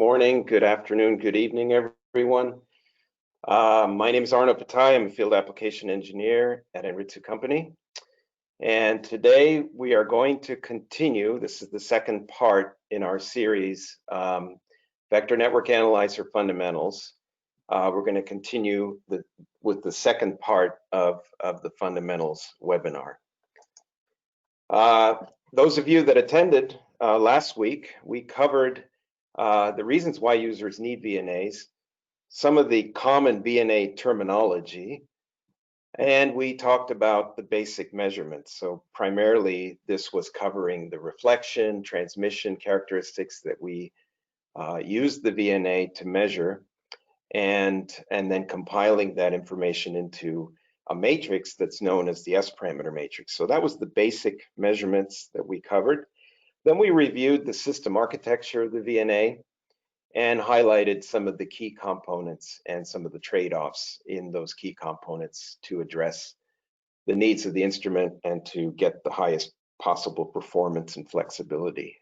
Morning, good afternoon, good evening, everyone. My name is Arno Patai. I'm a field application engineer at Enritsu Company. And today we are going to continue. This is the second part in our series, Vector Network Analyzer Fundamentals. We're going to continue with the second part of the fundamentals webinar. Those of you that attended last week, we covered the reasons why users need VNAs, some of the common VNA terminology, and we talked about the basic measurements. So primarily this was covering the reflection, transmission characteristics that we use the VNA to measure, and then compiling that information into a matrix that's known as the S-parameter matrix. So that was the basic measurements that we covered. Then we reviewed the system architecture of the VNA and highlighted some of the key components and some of the trade-offs in those key components to address the needs of the instrument and to get the highest possible performance and flexibility.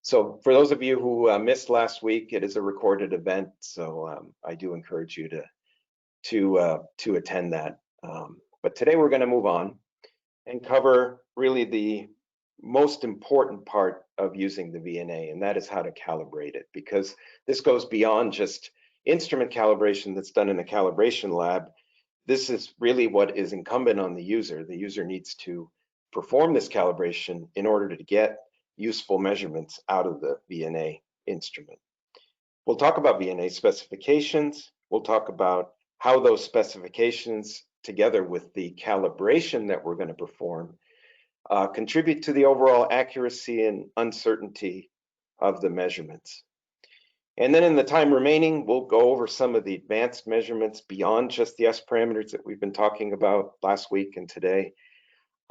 So for those of you who missed last week, it is a recorded event, so I do encourage you to attend that. But today we're going to move on and cover really the most important part of using the VNA, and that is how to calibrate it, because this goes beyond just instrument calibration that's done in a calibration lab. This is really what is incumbent on the user. The user needs to perform this calibration in order to get useful measurements out of the VNA instrument. We'll talk about VNA specifications. We'll talk about how those specifications, together with the calibration that we're going to perform, contribute to the overall accuracy and uncertainty of the measurements. And then in the time remaining, we'll go over some of the advanced measurements beyond just the S parameters that we've been talking about last week and today.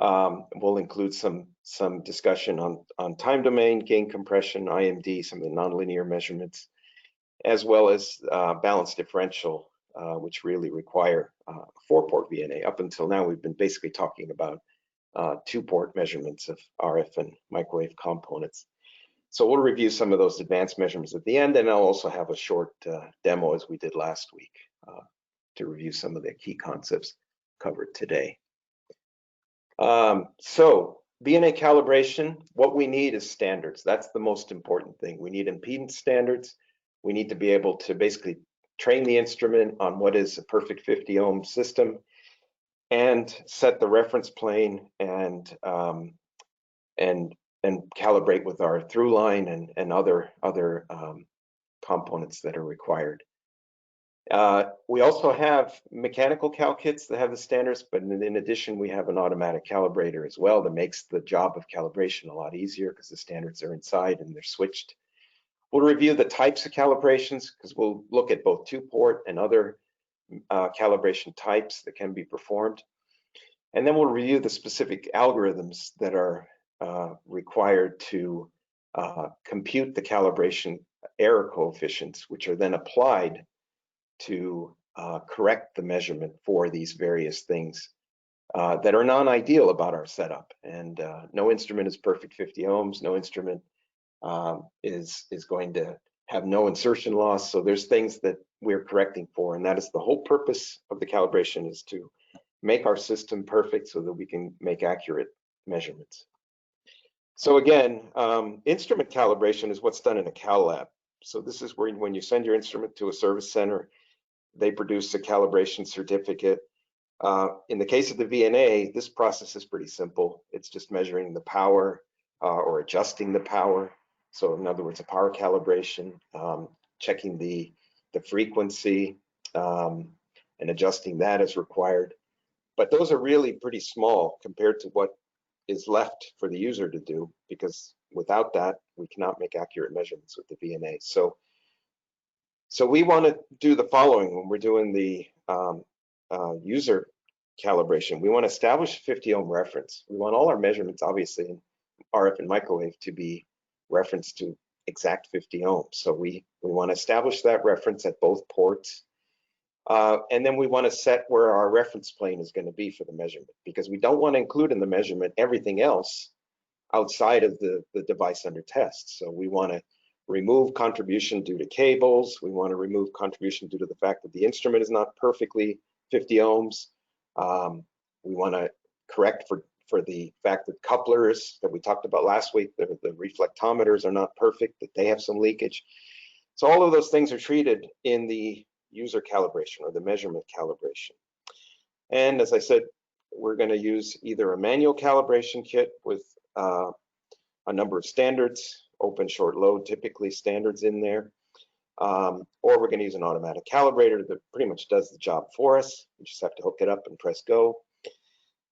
We'll include some discussion on time domain, gain compression, IMD, some of the nonlinear measurements, as well as balanced differential, which really require 4-port VNA. Up until now, we've been basically talking about 2-port measurements of RF and microwave components. So we'll review some of those advanced measurements at the end, and I'll also have a short demo as we did last week to review some of the key concepts covered today. So VNA calibration, what we need is standards. That's the most important thing. We need impedance standards. We need to be able to basically train the instrument on what is a perfect 50 ohm system and set the reference plane and calibrate with our through line and other components that are required. We also have mechanical cal kits that have the standards, but in addition, we have an automatic calibrator as well that makes the job of calibration a lot easier because the standards are inside and they're switched. We'll review the types of calibrations because we'll look at both 2-port and other calibration types that can be performed. And then we'll review the specific algorithms that are required to compute the calibration error coefficients, which are then applied to correct the measurement for these various things that are non-ideal about our setup. And no instrument is perfect 50 ohms. No instrument is going to have no insertion loss. So there's things that we're correcting for, and that is the whole purpose of the calibration, is to make our system perfect so that we can make accurate measurements. So again, instrument calibration is what's done in a cal lab. So this is where when you send your instrument to a service center, they produce a calibration certificate. In the case of the VNA, this process is pretty simple. It's just measuring the power or adjusting the power. So in other words, a power calibration, checking the frequency and adjusting that as required. But those are really pretty small compared to what is left for the user to do, because without that, we cannot make accurate measurements with the VNA. So we want to do the following when we're doing the user calibration. We want to establish a 50 ohm reference. We want all our measurements, obviously, in RF and microwave to be referenced to exact 50 ohms. So we want to establish that reference at both ports. And then we want to set where our reference plane is going to be for the measurement, because we don't want to include in the measurement everything else outside of the device under test. So we want to remove contribution due to cables. We want to remove contribution due to the fact that the instrument is not perfectly 50 ohms. We want to correct for the fact that couplers that we talked about last week, the reflectometers are not perfect, that they have some leakage. So all of those things are treated in the user calibration or the measurement calibration. And as I said, we're going to use either a manual calibration kit with a number of standards, open, short, load, typically standards in there, or we're going to use an automatic calibrator that pretty much does the job for us. We just have to hook it up and press go.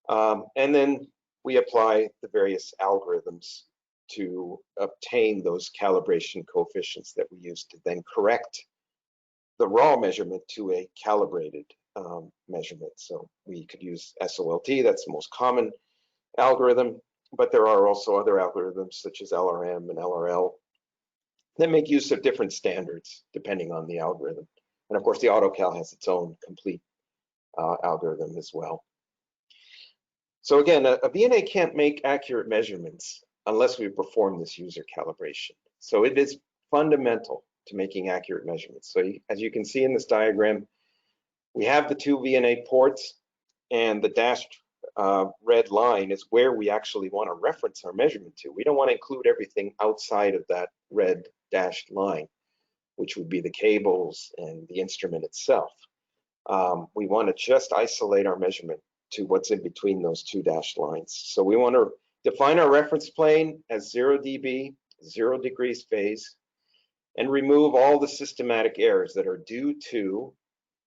And then we apply the various algorithms to obtain those calibration coefficients that we use to then correct the raw measurement to a calibrated measurement. So we could use SOLT, that's the most common algorithm, but there are also other algorithms such as LRM and LRL that make use of different standards depending on the algorithm. And of course, the AutoCal has its own complete algorithm as well. So again, a VNA can't make accurate measurements unless we perform this user calibration. So it is fundamental to making accurate measurements. So as you can see in this diagram, we have the two VNA ports, and the dashed red line is where we actually want to reference our measurement to. We don't want to include everything outside of that red dashed line, which would be the cables and the instrument itself. We want to just isolate our measurement to what's in between those two dashed lines. So we want to define our reference plane as 0 dB, 0 degrees phase, and remove all the systematic errors that are due to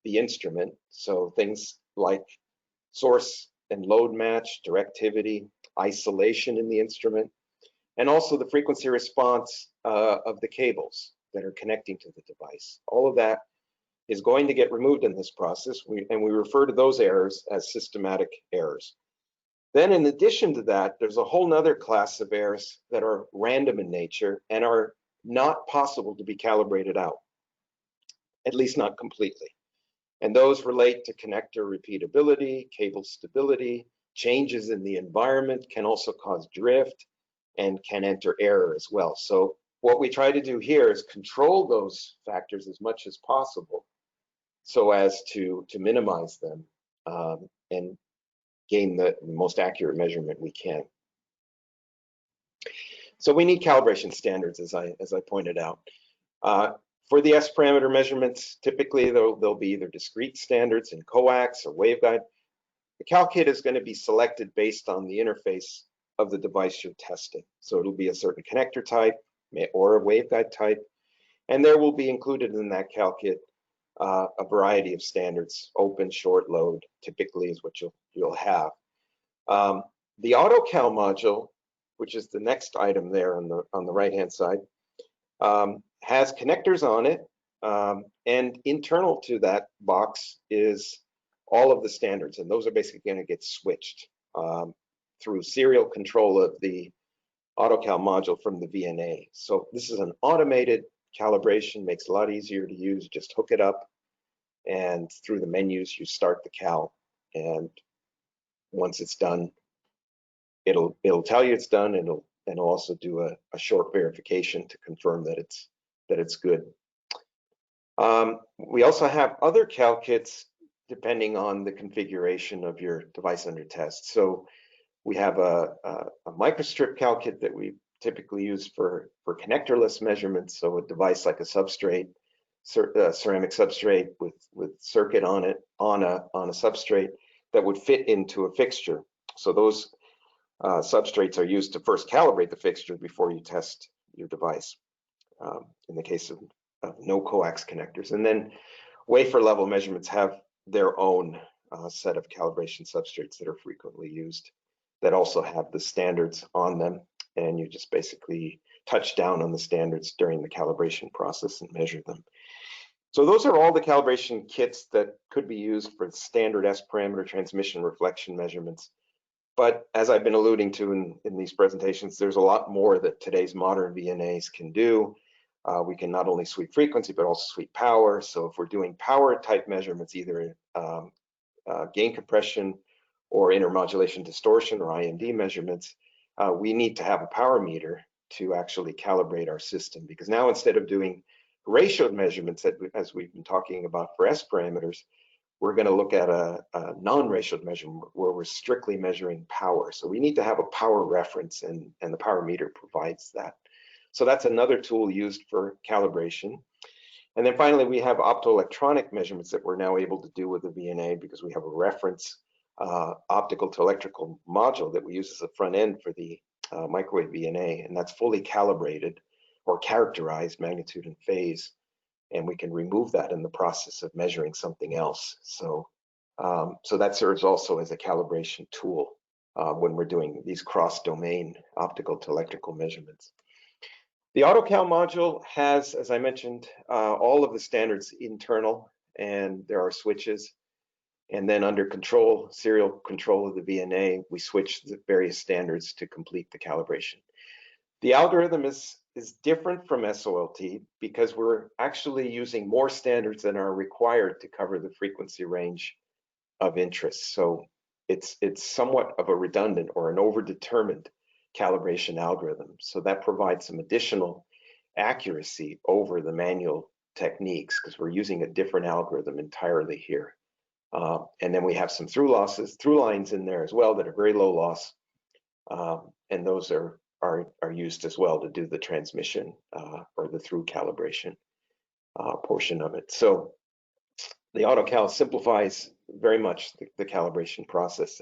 the instrument. So things like source and load match, directivity, isolation in the instrument, and also the frequency response of the cables that are connecting to the device. All of that is going to get removed in this process, and we refer to those errors as systematic errors. Then in addition to that, there's a whole nother class of errors that are random in nature and are not possible to be calibrated out, at least not completely. And those relate to connector repeatability, cable stability, changes in the environment can also cause drift and can enter error as well. So what we try to do here is control those factors as much as possible so as to minimize them and gain the most accurate measurement we can. So we need calibration standards, as I pointed out. For the S parameter measurements, typically they'll be either discrete standards in coax or waveguide. The cal kit is going to be selected based on the interface of the device you're testing. So it'll be a certain connector type or a waveguide type, and there will be included in that cal kit a variety of standards. Open, short, load typically is what you'll have. The AutoCal module, which is the next item there on the right-hand side, has connectors on it, and internal to that box is all of the standards, and those are basically going to get switched through serial control of the AutoCal module from the VNA. So this is an automated calibration, makes it a lot easier to use. Just hook it up, and through the menus you start the cal, and once it's done, it'll tell you it's done, and it'll also do a short verification to confirm that it's good. We also have other cal kits depending on the configuration of your device under test. So we have a microstrip cal kit that we typically use for connectorless measurements. So a device like a substrate, ceramic substrate with circuit on it on a substrate that would fit into a fixture. So those substrates are used to first calibrate the fixture before you test your device, in the case of no coax connectors. And then wafer level measurements have their own set of calibration substrates that are frequently used that also have the standards on them, and you just basically touch down on the standards during the calibration process and measure them. So those are all the calibration kits that could be used for standard S parameter transmission reflection measurements. But as I've been alluding to in these presentations, there's a lot more that today's modern VNAs can do. We can not only sweep frequency, but also sweep power. So if we're doing power type measurements, either gain compression or intermodulation distortion or IMD measurements, we need to have a power meter to actually calibrate our system, because now instead of doing ratio measurements as we've been talking about for S parameters, we're going to look at a non-ratioed measurement where we're strictly measuring power. So we need to have a power reference, and the power meter provides that. So that's another tool used for calibration. And then finally, we have optoelectronic measurements that we're now able to do with the VNA, because we have a reference optical to electrical module that we use as a front end for the microwave VNA, and that's fully calibrated or characterized magnitude and phase, and we can remove that in the process of measuring something else. So, so that serves also as a calibration tool when we're doing these cross-domain optical to electrical measurements. The AutoCal module has, as I mentioned, all of the standards internal, and there are switches. And then under control, serial control of the VNA, we switch the various standards to complete the calibration. The algorithm is different from SOLT because we're actually using more standards than are required to cover the frequency range of interest. So it's somewhat of a redundant or an overdetermined calibration algorithm. So that provides some additional accuracy over the manual techniques, because we're using a different algorithm entirely here. And then we have some through lines in there as well that are very low loss, and those are used as well to do the transmission or the through calibration portion of it. So the AutoCal simplifies very much the calibration process,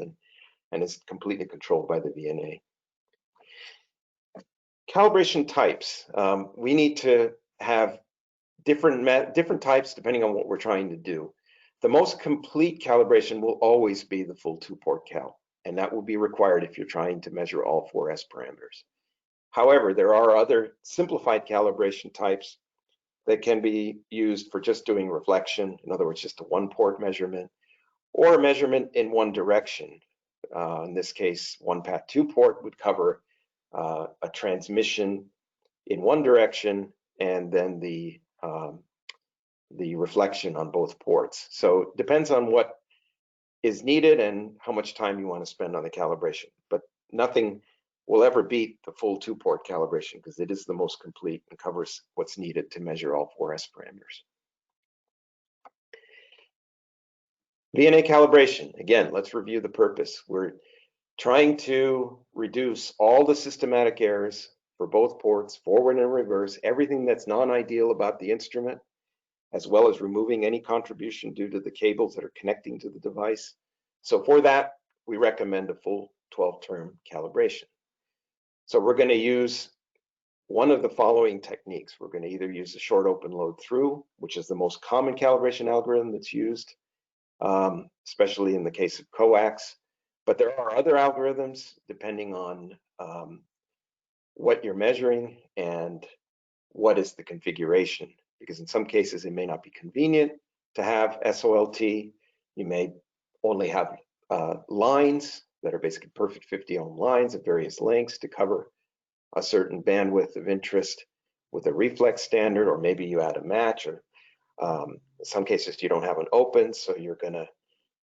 and is completely controlled by the VNA. Calibration types. We need to have different types depending on what we're trying to do. The most complete calibration will always be the full 2-port cal, and that will be required if you're trying to measure all 4 S parameters. However, there are other simplified calibration types that can be used for just doing reflection, in other words, just a 1-port measurement, or a measurement in one direction. In this case, 1-path 2-port would cover a transmission in one direction, and then the reflection on both ports. So it depends on what is needed and how much time you want to spend on the calibration. But nothing will ever beat the full 2-port calibration, because it is the most complete and covers what's needed to measure all 4 S parameters. VNA calibration. Again, let's review the purpose. We're trying to reduce all the systematic errors for both ports, forward and reverse, everything that's non-ideal about the instrument, as well as removing any contribution due to the cables that are connecting to the device. So for that, we recommend a full 12-term calibration. So we're going to use one of the following techniques. We're going to either use the short open load through, which is the most common calibration algorithm that's used, especially in the case of coax. But there are other algorithms depending on what you're measuring and what is the configuration, because in some cases it may not be convenient to have SOLT. You may only have lines that are basically perfect 50 ohm lines of various lengths to cover a certain bandwidth of interest with a reflex standard, or maybe you add a match, or in some cases you don't have an open, so you're going to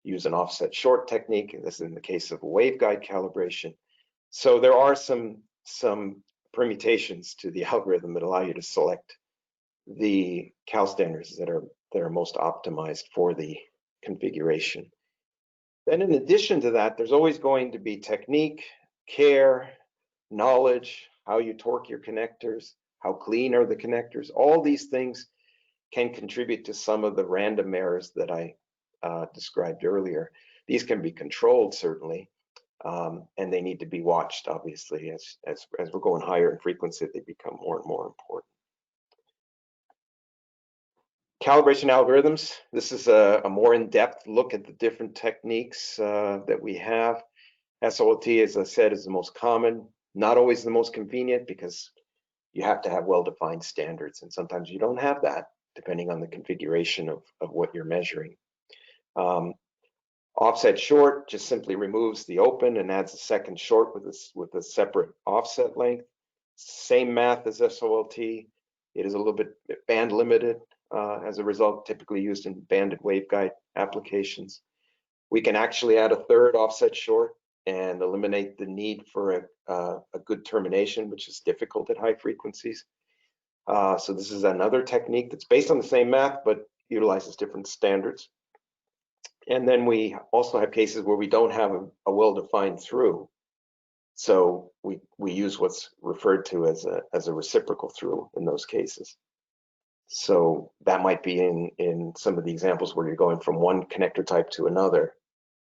use an offset short technique. This is in the case of a waveguide calibration. So there are some permutations to the algorithm that allow you to select the cal standards that are most optimized for the configuration. Then in addition to that, there's always going to be technique, care, knowledge, how you torque your connectors, how clean are the connectors. All these things can contribute to some of the random errors that I described earlier. These can be controlled, certainly, and they need to be watched, obviously. As we're going higher in frequency, they become more and more important. Calibration algorithms. This is a more in-depth look at the different techniques that we have. SOLT, as I said, is the most common, not always the most convenient, because you have to have well-defined standards, and sometimes you don't have that, depending on the configuration of what you're measuring. Offset short just simply removes the open and adds a second short with a separate offset length. Same math as SOLT. It is a little bit band limited as a result, typically used in banded waveguide applications. We can actually add a third offset short and eliminate the need for a good termination, which is difficult at high frequencies. So this is another technique that's based on the same math, but utilizes different standards. And then we also have cases where we don't have a well-defined through. So we use what's referred to as a reciprocal through in those cases. So that might be in some of the examples where you're going from one connector type to another,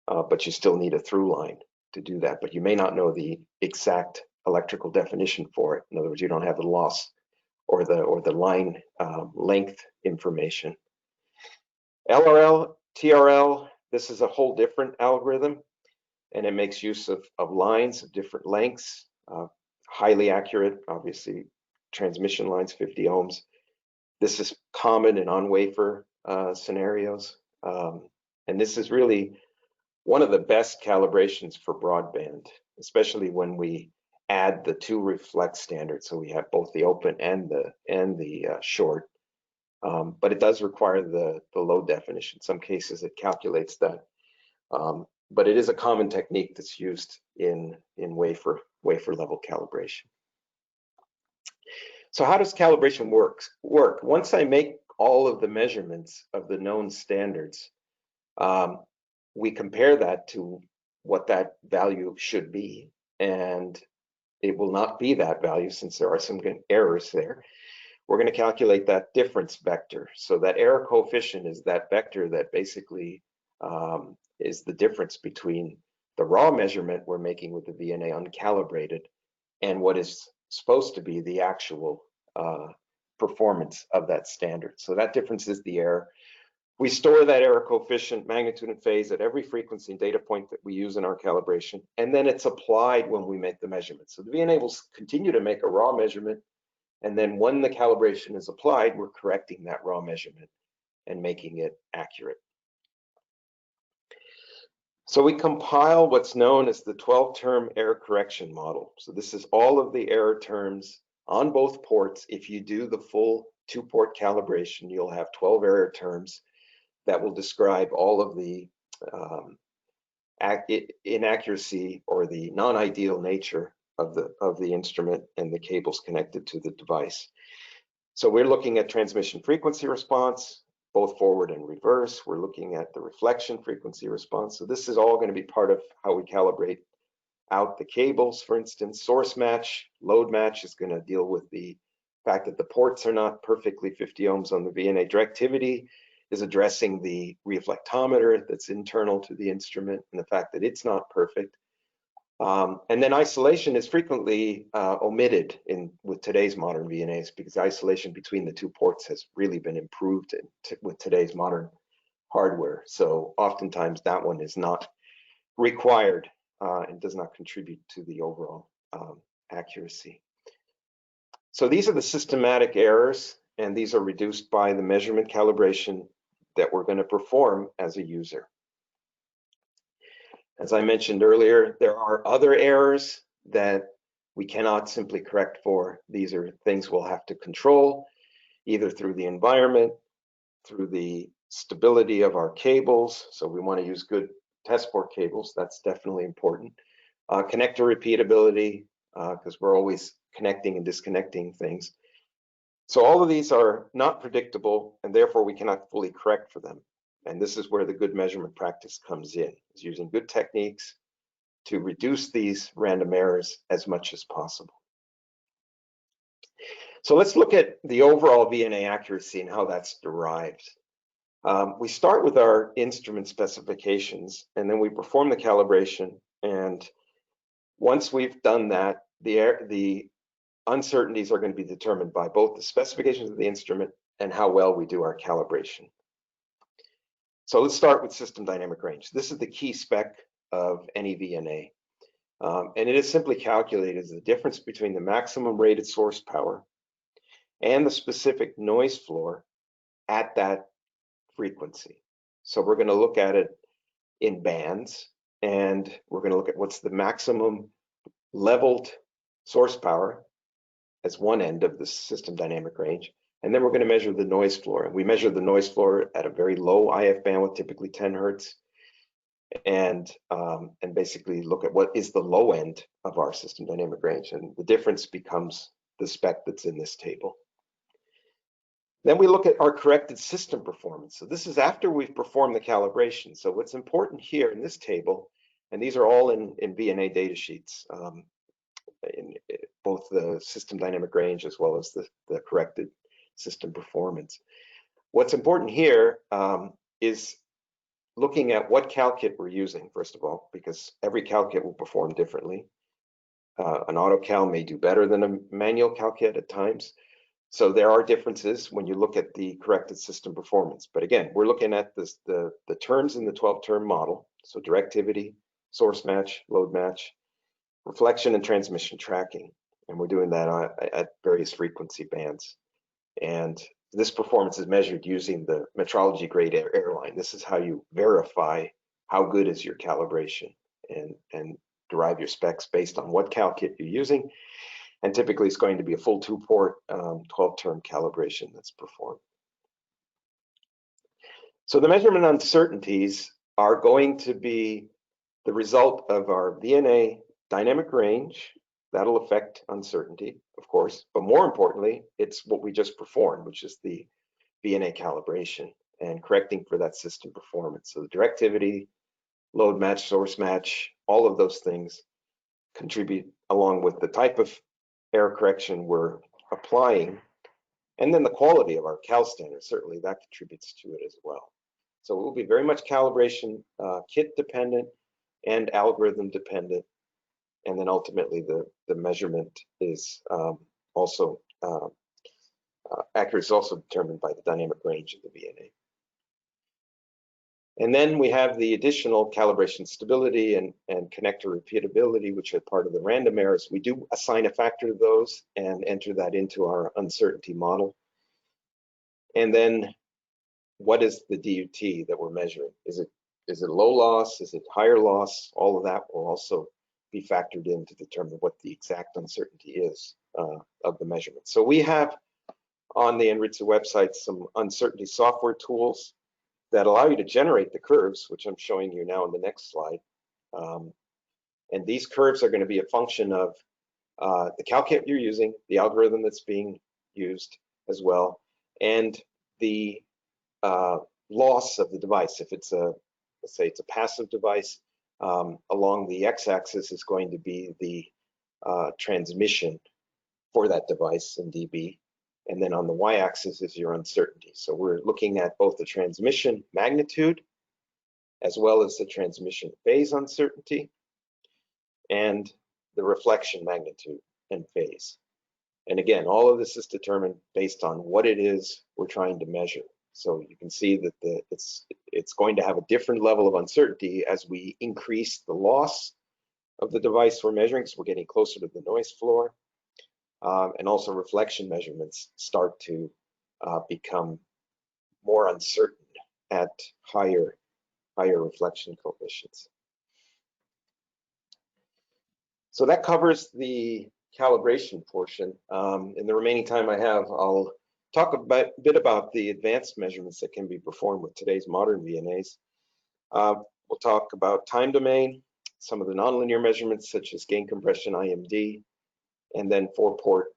but you still need a through line to do that. But you may not know the exact electrical definition for it. In other words, you don't have the loss or the line length information. LRL, TRL, this is a whole different algorithm, and it makes use of lines of different lengths, highly accurate, obviously transmission lines, 50 ohms. This is common in on-wafer scenarios, and this is really one of the best calibrations for broadband, especially when we add the two reflect standards. So we have both the open and the short, but it does require the low definition. In some cases it calculates that, but it is a common technique that's used in wafer level calibration. So how does calibration work? Once I make all of the measurements of the known standards, we compare that to what that value should be, and it will not be that value since there are some errors there. We're going to calculate that difference vector. So that error coefficient is that vector that basically is the difference between the raw measurement we're making with the VNA uncalibrated and what is supposed to be the actual performance of that standard. So that difference is the error. We store that error coefficient, magnitude, and phase at every frequency and data point that we use in our calibration, and then it's applied when we make the measurement. So the VNA will continue to make a raw measurement, and then when the calibration is applied, we're correcting that raw measurement and making it accurate. So we compile what's known as the 12-term error correction model. So this is all of the error terms on both ports. If you do the full 2-port calibration, you'll have 12 error terms that will describe all of the inaccuracy or the non-ideal nature of the instrument and the cables connected to the device. So we're looking at transmission frequency response, both forward and reverse. We're looking at the reflection frequency response. So this is all going to be part of how we calibrate out the cables. For instance, source match, load match is going to deal with the fact that the ports are not perfectly 50 ohms on the VNA. Directivity is addressing the reflectometer that's internal to the instrument and the fact that it's not perfect. And then isolation is frequently omitted with today's modern VNAs because isolation between the two ports has really been improved with today's modern hardware. So oftentimes that one is not required and does not contribute to the overall accuracy. So these are the systematic errors, and these are reduced by the measurement calibration that we're going to perform as a user. As I mentioned earlier, there are other errors that we cannot simply correct for. These are things we'll have to control, either through the environment, through the stability of our cables. So we want to use good test port cables. That's definitely important. Connector repeatability, because we're always connecting and disconnecting things. So all of these are not predictable, and therefore we cannot fully correct for them. And this is where the good measurement practice comes in, is using good techniques to reduce these random errors as much as possible. So let's look at the overall VNA accuracy and how that's derived. We start with our instrument specifications, and then we perform the calibration. And once we've done that, the uncertainties are going to be determined by both the specifications of the instrument and how well we do our calibration. So let's start with system dynamic range. This is the key spec of any VNA. And it is simply calculated as the difference between the maximum rated source power and the specific noise floor at that frequency. So we're going to look at it in bands, and we're going to look at what's the maximum leveled source power as one end of the system dynamic range. And then we're going to measure the noise floor. And we measure the noise floor at a very low IF bandwidth, typically 10 hertz. and basically look at what is the low end of our system dynamic range, and the difference becomes the spec that's in this table. Then we look at our corrected system performance. So this is after we've performed the calibration. So what's important here in this table, and these are all in VNA data sheets, in both the system dynamic range as well as the corrected system performance. What's important here is looking at what cal kit we're using, first of all, because every cal kit will perform differently. An auto cal may do better than a manual cal kit at times. So there are differences when you look at the corrected system performance. But again, we're looking at this, the terms in the 12-term model. So directivity, source match, load match, reflection and transmission tracking. And we're doing that at various frequency bands. And this performance is measured using the metrology grade airline. This is how you verify how good is your calibration and derive your specs based on what cal kit you're using. And typically it's going to be a full 2-port 12-term calibration that's performed. So the measurement uncertainties are going to be the result of our VNA dynamic range. That'll affect uncertainty, of course, but more importantly, it's what we just performed, which is the VNA calibration and correcting for that system performance. So the directivity, load match, source match, all of those things contribute, along with the type of error correction we're applying, and then the quality of our cal standards, certainly that contributes to it as well. So it will be very much calibration kit dependent and algorithm dependent, and then ultimately the measurement is also accuracy is also determined by the dynamic range of the VNA. And then we have the additional calibration stability and connector repeatability, which are part of the random errors. We do assign a factor to those and enter that into our uncertainty model. And then what is the DUT that we're measuring? Is it low loss? Is it higher loss? All of that will also be factored in to determine what the exact uncertainty is of the measurement. So we have on the NHTSA website some uncertainty software tools that allow you to generate the curves, which I'm showing you now in the next slide. And these curves are going to be a function of the cal kit you're using, the algorithm that's being used as well, and the loss of the device. If it's let's say it's a passive device, along the x-axis is going to be the transmission for that device in dB. And then on the y-axis is your uncertainty. So we're looking at both the transmission magnitude as well as the transmission phase uncertainty and the reflection magnitude and phase. And again, all of this is determined based on what it is we're trying to measure. So you can see that it's going to have a different level of uncertainty as we increase the loss of the device we're measuring, so we're getting closer to the noise floor. And also reflection measurements start to become more uncertain at higher reflection coefficients. So that covers the calibration portion. In the remaining time I have, I'll talk a bit about the advanced measurements that can be performed with today's modern VNAs. We'll talk about time domain, some of the nonlinear measurements such as gain compression, IMD, and then 4-port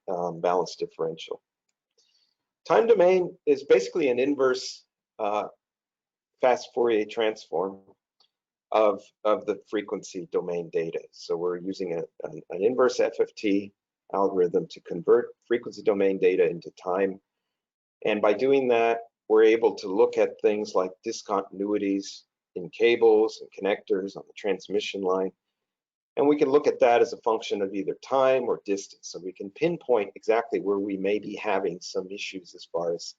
balance differential. Time domain is basically an inverse fast Fourier transform of the frequency domain data. So we're using an inverse FFT algorithm to convert frequency domain data into time. And by doing that, we're able to look at things like discontinuities in cables and connectors on the transmission line. And we can look at that as a function of either time or distance. So we can pinpoint exactly where we may be having some issues as far as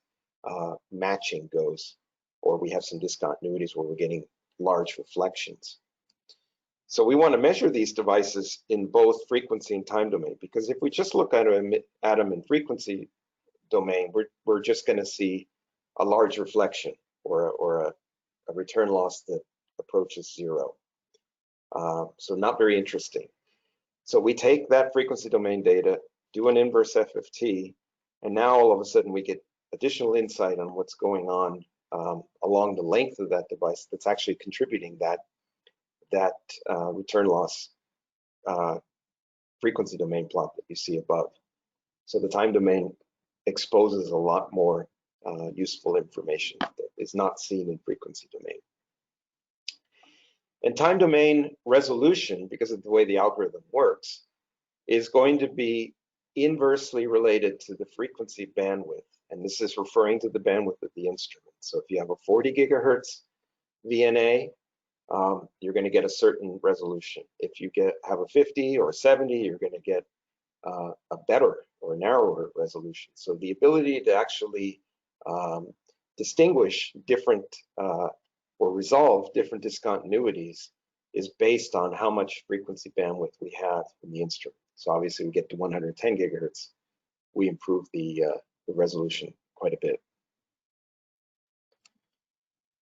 matching goes, or we have some discontinuities where we're getting large reflections. So we want to measure these devices in both frequency and time domain, because if we just look at them in frequency domain, we're just going to see a large reflection or a return loss that approaches 0. So not very interesting. So we take that frequency domain data, do an inverse FFT, and now all of a sudden we get additional insight on what's going on along the length of that device that's actually contributing that that return loss frequency domain plot that you see above. So the time domain exposes a lot more useful information that is not seen in frequency domain. And time domain resolution, because of the way the algorithm works, is going to be inversely related to the frequency bandwidth. And this is referring to the bandwidth of the instrument. So if you have a 40 gigahertz VNA, you're going to get a certain resolution. If you have a 50 or 70, you're going to get a better or narrower resolution. So the ability to actually distinguish different or resolve different discontinuities is based on how much frequency bandwidth we have in the instrument. So obviously we get to 110 gigahertz, we improve the resolution quite a bit.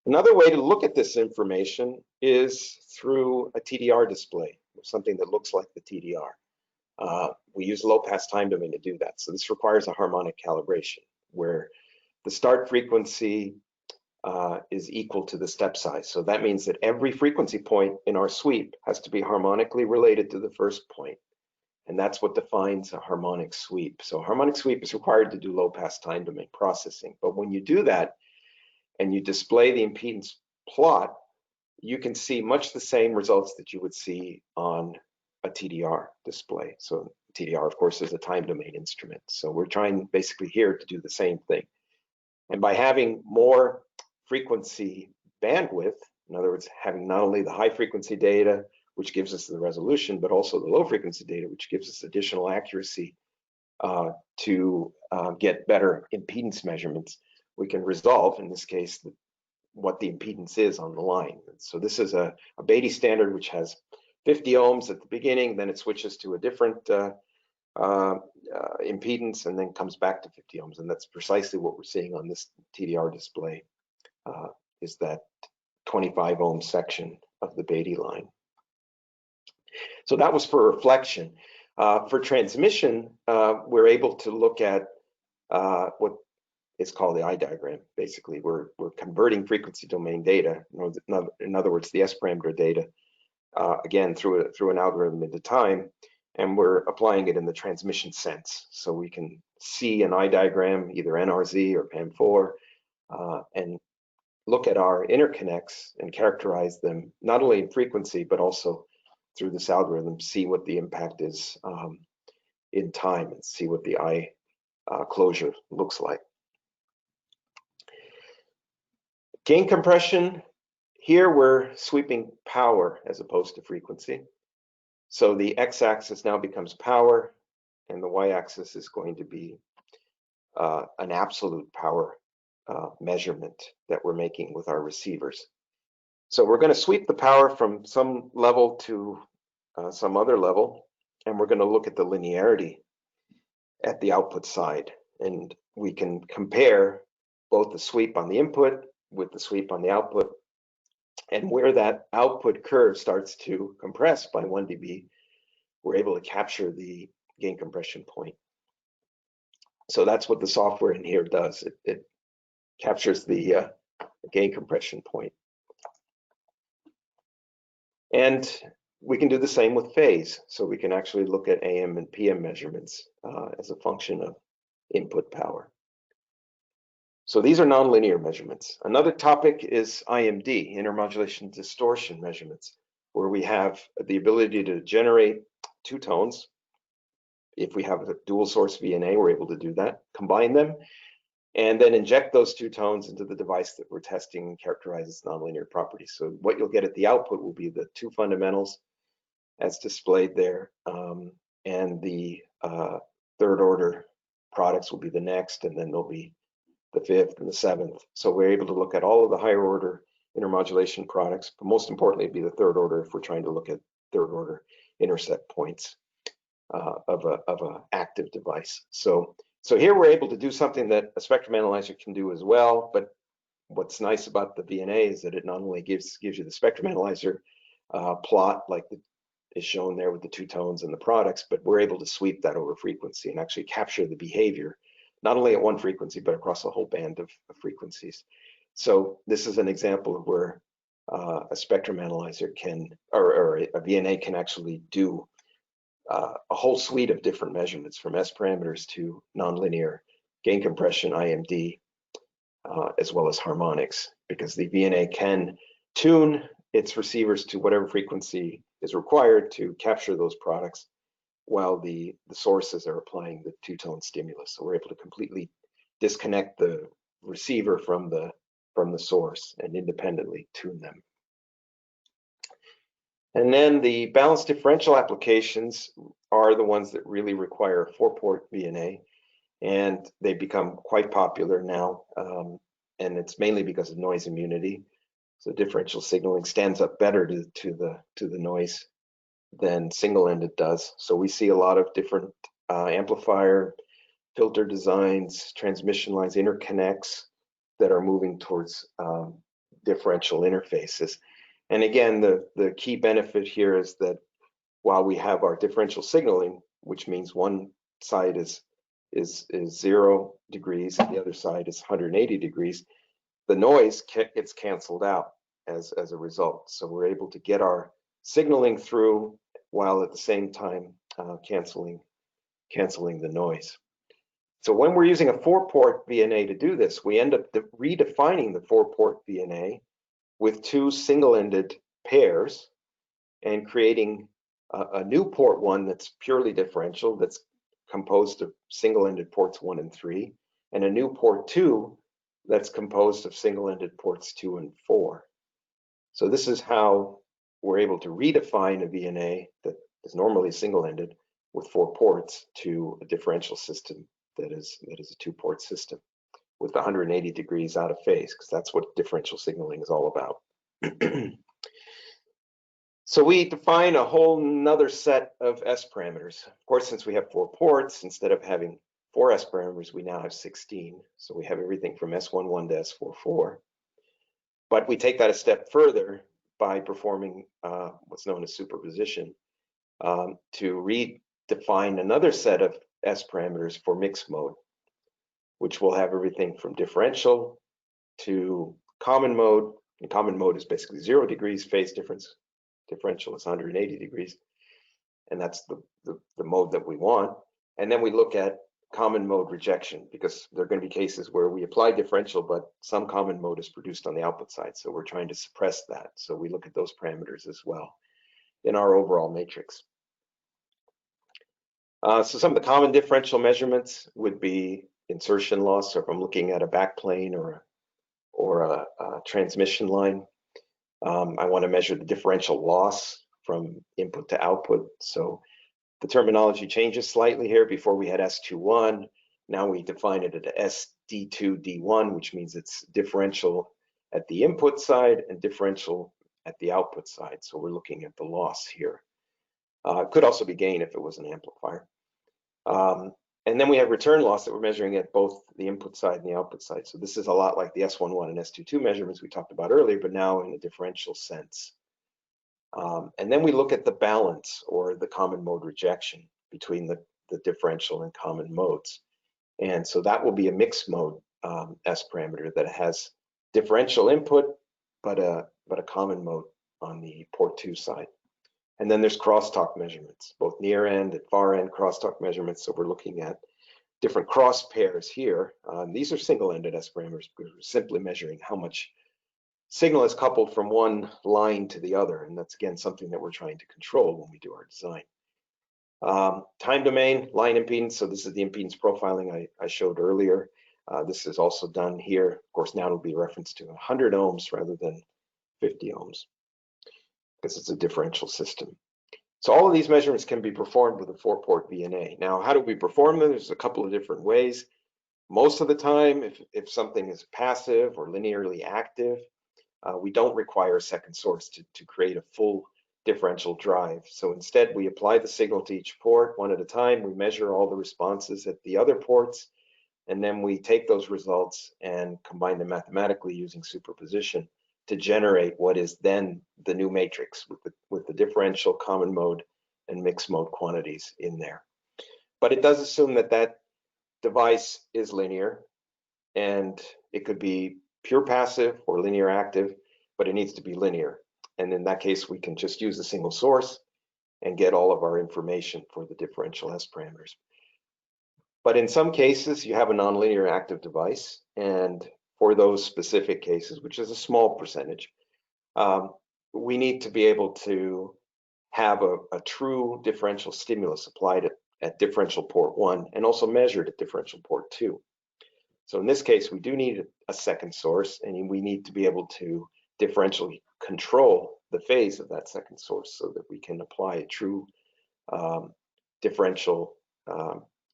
Another way to look at this information is through a TDR display, something that looks like the TDR. We use low pass time domain to do that. So this requires a harmonic calibration where the start frequency is equal to the step size. So that means that every frequency point in our sweep has to be harmonically related to the first point. And that's what defines a harmonic sweep. So a harmonic sweep is required to do low pass time domain processing. But when you do that and you display the impedance plot, you can see much the same results that you would see on a TDR display. So TDR, of course, is a time domain instrument. So we're trying basically here to do the same thing. And by having more frequency bandwidth, in other words, having not only the high frequency data, which gives us the resolution, but also the low frequency data, which gives us additional accuracy to get better impedance measurements, we can resolve, in this case, what the impedance is on the line. So this is a Beatty standard, which has 50 ohms at the beginning, then it switches to a different impedance and then comes back to 50 ohms. And that's precisely what we're seeing on this TDR display, is that 25 ohm section of the Beatty line. So that was for reflection. For transmission, we're able to look at what is called the eye diagram. Basically, we're converting frequency domain data, in other words, the S parameter data, again through an algorithm into time, and we're applying it in the transmission sense. So we can see an eye diagram, either NRZ or PAM4, and look at our interconnects and characterize them not only in frequency but also through this algorithm, see what the impact is in time and see what the eye closure looks like. Gain compression, here we're sweeping power as opposed to frequency. So the x-axis now becomes power and the y-axis is going to be an absolute power measurement that we're making with our receivers. So we're going to sweep the power from some level to some other level, and we're going to look at the linearity at the output side. And we can compare both the sweep on the input with the sweep on the output, and where that output curve starts to compress by 1 dB, we're able to capture the gain compression point. So that's what the software in here does. It captures the gain compression point. And we can do the same with phase. So we can actually look at AM and PM measurements as a function of input power. So these are nonlinear measurements. Another topic is IMD, intermodulation distortion measurements, where we have the ability to generate two tones. If we have a dual source VNA, we're able to do that, combine them, and then inject those two tones into the device that we're testing and characterize its nonlinear properties. So what you'll get at the output will be the two fundamentals as displayed there, and the third order products will be the next, and then there'll be the fifth and the seventh. So we're able to look at all of the higher order intermodulation products, but most importantly, it'd be the third order if we're trying to look at third order intercept points of a active device. So here we're able to do something that a spectrum analyzer can do as well. But what's nice about the VNA is that it not only gives you the spectrum analyzer plot like is shown there with the two tones and the products, but we're able to sweep that over frequency and actually capture the behavior, not only at one frequency, but across a whole band of frequencies. So this is an example of where a spectrum analyzer can, or a VNA can actually do a whole suite of different measurements, from S parameters to nonlinear gain compression, IMD, as well as harmonics, because the VNA can tune its receivers to whatever frequency is required to capture those products, while the sources are applying the two-tone stimulus. So we're able to completely disconnect the receiver from the source and independently tune them. And then the balanced differential applications are the ones that really require a 4-port VNA, and they become quite popular now. And it's mainly because of noise immunity. So differential signaling stands up better to the noise than single-ended does. So we see a lot of different amplifier, filter designs, transmission lines, interconnects that are moving towards differential interfaces. And again, the key benefit here is that while we have our differential signaling, which means one side is 0 degrees and the other side is 180 degrees, the noise gets canceled out as a result. So we're able to get our signaling through while at the same time canceling the noise. So when we're using a 4-port VNA to do this, we end up redefining the 4-port VNA with 2 single-ended pairs and creating a new port 1 that's purely differential, that's composed of single-ended ports 1 and 3, and a new port 2 that's composed of single-ended ports 2 and 4. So this is how we're able to redefine a VNA that is normally single-ended with 4 ports to a differential system that is a 2-port system with 180 degrees out of phase, because that's what differential signaling is all about. So we define a whole nother set of S parameters. Of course, since we have 4 ports, instead of having 4 S parameters, we now have 16. So we have everything from S11 to S44. But we take that a step further by performing what's known as superposition to redefine another set of S parameters for mixed mode, which will have everything from differential to common mode. And common mode is basically 0 degrees phase difference. Differential is 180 degrees, and that's the mode that we want. And then we look at common mode rejection, because there are going to be cases where we apply differential, but some common mode is produced on the output side. So we're trying to suppress that. So we look at those parameters as well in our overall matrix. So some of the common differential measurements would be insertion loss, or if I'm looking at a backplane or a transmission line. I want to measure the differential loss from input to output. So the terminology changes slightly here. Before we had S21, now we define it at SD2D1, which means it's differential at the input side and differential at the output side. So we're looking at the loss here. It could also be gain if it was an amplifier. And then we have return loss that we're measuring at both the input side and the output side. So this is a lot like the S11 and S22 measurements we talked about earlier, but now in a differential sense. And then we look at the balance, or the common mode rejection, between the differential and common modes. And so that will be a mixed mode S parameter that has differential input, but a common mode on the port 2 side. And then there's crosstalk measurements, both near end and far end crosstalk measurements. So we're looking at different cross pairs here. These are single-ended S parameters, because we're simply measuring how much signal is coupled from one line to the other. And that's, again, something that we're trying to control when we do our design. Time domain, line impedance. So this is the impedance profiling I showed earlier. This is also done here. Of course, now it'll be referenced to 100 ohms rather than 50 ohms, because it's a differential system. So all of these measurements can be performed with a 4-port VNA. Now, how do we perform them? There's a couple of different ways. Most of the time, if something is passive or linearly active, we don't require a second source to create a full differential drive. So instead, we apply the signal to each port one at a time. We measure all the responses at the other ports, and then we take those results and combine them mathematically using superposition to generate what is then the new matrix with the differential, common mode, and mixed mode quantities in there. But it does assume that that device is linear, and it could be pure passive or linear active. but it needs to be linear. And in that case, we can just use a single source and get all of our information for the differential S parameters. But in some cases, you have a nonlinear active device, and for those specific cases, which is a small percentage, we need to be able to have a true differential stimulus applied at differential port 1 and also measured at differential port 2. So in this case, we do need a second source, and we need to be able to differentially control the phase of that second source so that we can apply a true differential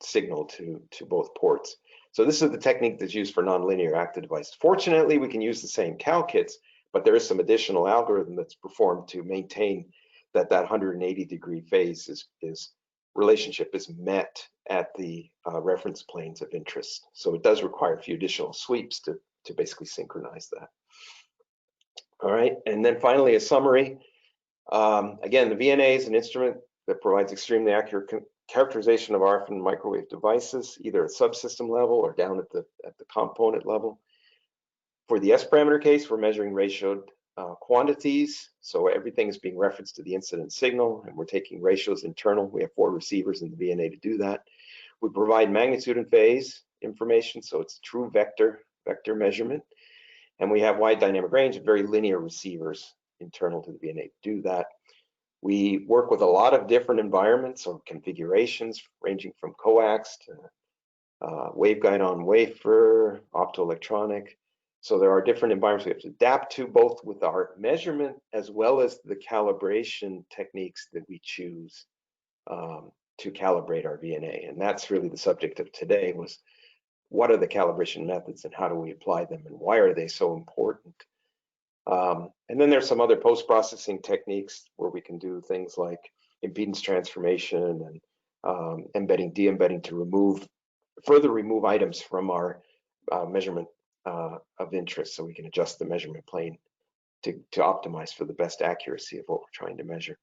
signal to both ports. So this is the technique that's used for nonlinear active devices. Fortunately, we can use the same cal kits, but there is some additional algorithm that's performed to maintain that 180-degree phase relationship is met at the reference planes of interest. So it does require a few additional sweeps to basically synchronize that. All right, and then finally a summary. Again, the VNA is an instrument that provides extremely accurate characterization of RF and microwave devices, either at subsystem level or down at the component level. For the S parameter case, we're measuring ratioed quantities, so everything is being referenced to the incident signal, and we're taking ratios internal. We have 4 receivers in the VNA to do that. We provide magnitude and phase information, so it's true vector measurement, and we have wide dynamic range and very linear receivers internal to the VNA to do that. We work with a lot of different environments or configurations, ranging from coax to waveguide on wafer, optoelectronic. So there are different environments we have to adapt to, both with our measurement as well as the calibration techniques that we choose to calibrate our VNA. And that's really the subject of today, was what are the calibration methods and how do we apply them and why are they so important? And then there's some other post-processing techniques where we can do things like impedance transformation and embedding, de-embedding to further remove items from our measurement of interest, so we can adjust the measurement plane to optimize for the best accuracy of what we're trying to measure.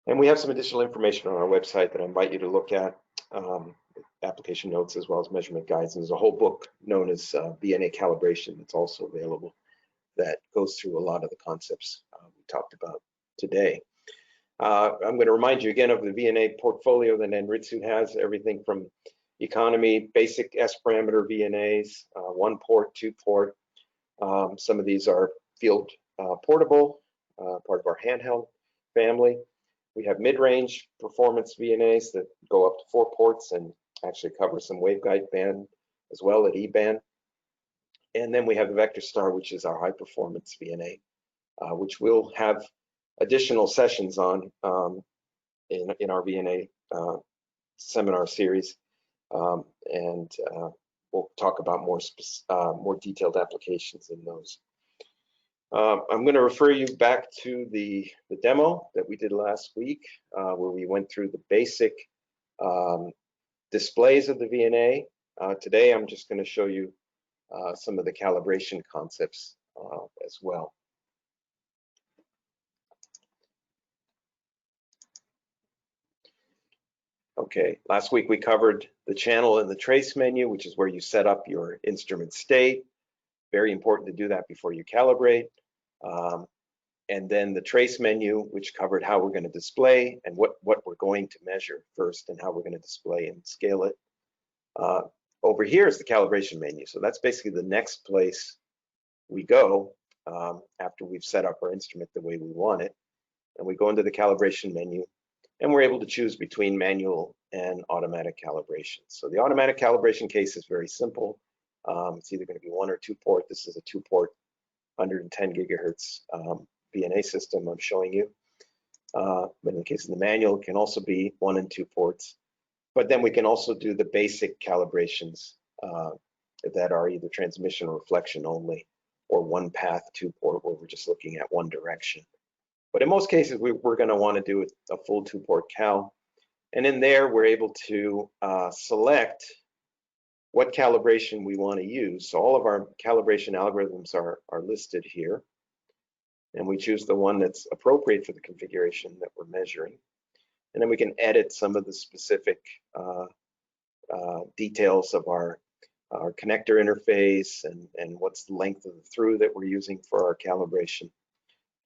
And we have some additional information on our website that I invite you to look at, application notes as well as measurement guides. And there's a whole book known as VNA Calibration that's also available that goes through a lot of the concepts we talked about today. I'm going to remind you again of the VNA portfolio that Anritsu has, everything from economy, basic S parameter VNAs, 1 port, 2 port. Some of these are field portable, part of our handheld family. We have mid-range performance VNAs that go up to 4 ports and actually cover some waveguide band as well at E-band. And then we have the VectorStar, which is our high performance VNA, which we'll have additional sessions on in our VNA seminar series. And we'll talk about more detailed applications in those. I'm going to refer you back to the demo that we did last week, where we went through the basic displays of the VNA. Today, I'm just going to show you some of the calibration concepts as well. Okay, last week we covered the channel and the trace menu, which is where you set up your instrument state. Very important to do that before you calibrate. And then the trace menu, which covered how we're going to display and what we're going to measure first and how we're going to display and scale it. Over here is the calibration menu. So that's basically the next place we go after we've set up our instrument the way we want it. And we go into the calibration menu, and we're able to choose between manual and automatic calibration. So the automatic calibration case is very simple. It's either going to be 1 or 2 port. This is a 2-port 110 gigahertz VNA system I'm showing you. But in the case of the manual, it can also be 1 and 2 ports. But then we can also do the basic calibrations that are either transmission or reflection only, or 1 path 2 port where we're just looking at one direction. But in most cases, we're going to want to do a full 2-port cal. And in there, we're able to select what calibration we want to use. So all of our calibration algorithms are listed here. And we choose the one that's appropriate for the configuration that we're measuring. And then we can edit some of the specific details of our connector interface and what's the length of the through that we're using for our calibration.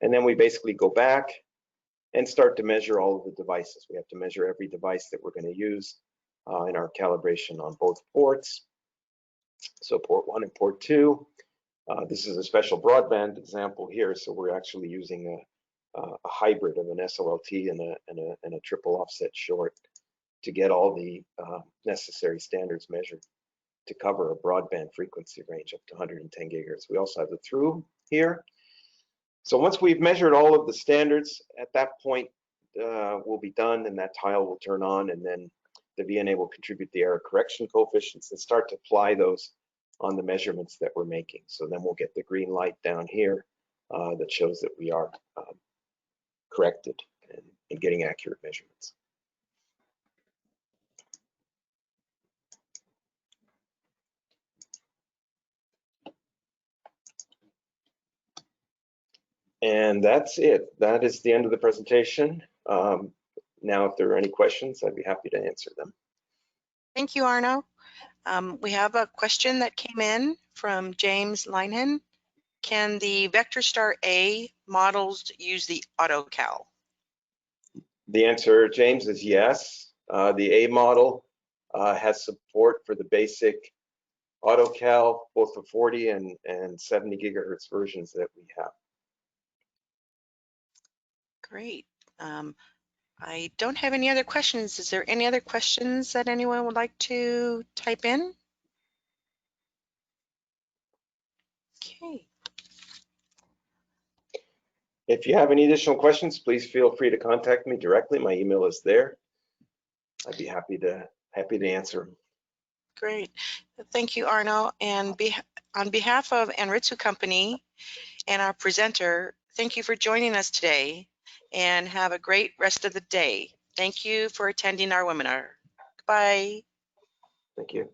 And then we basically go back and start to measure all of the devices. We have to measure every device that we're going to use in our calibration on both ports. So port 1 and port 2. This is a special broadband example here. So we're actually using a hybrid of an SOLT and a triple offset short to get all the necessary standards measured to cover a broadband frequency range up to 110 gigahertz. We also have the through here. So once we've measured all of the standards, at that point we'll be done, and that tile will turn on, and then the VNA will contribute the error correction coefficients and start to apply those on the measurements that we're making. So then we'll get the green light down here that shows that we are corrected and getting accurate measurements. And that's it. That is the end of the presentation. Now, if there are any questions, I'd be happy to answer them. Thank you, Arno. We have a question that came in from James Linehan. Can the VectorStar A models use the AutoCal? The answer, James, is yes. The A model has support for the basic AutoCal, both for 40 and 70 gigahertz versions that we have. Great. I don't have any other questions. Is there any other questions that anyone would like to type in? Okay. If you have any additional questions, please feel free to contact me directly. My email is there. I'd be happy to answer them. Great. Thank you, Arno. And on behalf of Anritsu Company and our presenter, thank you for joining us today, and have a great rest of the day. Thank you for attending our webinar. Goodbye. Thank you.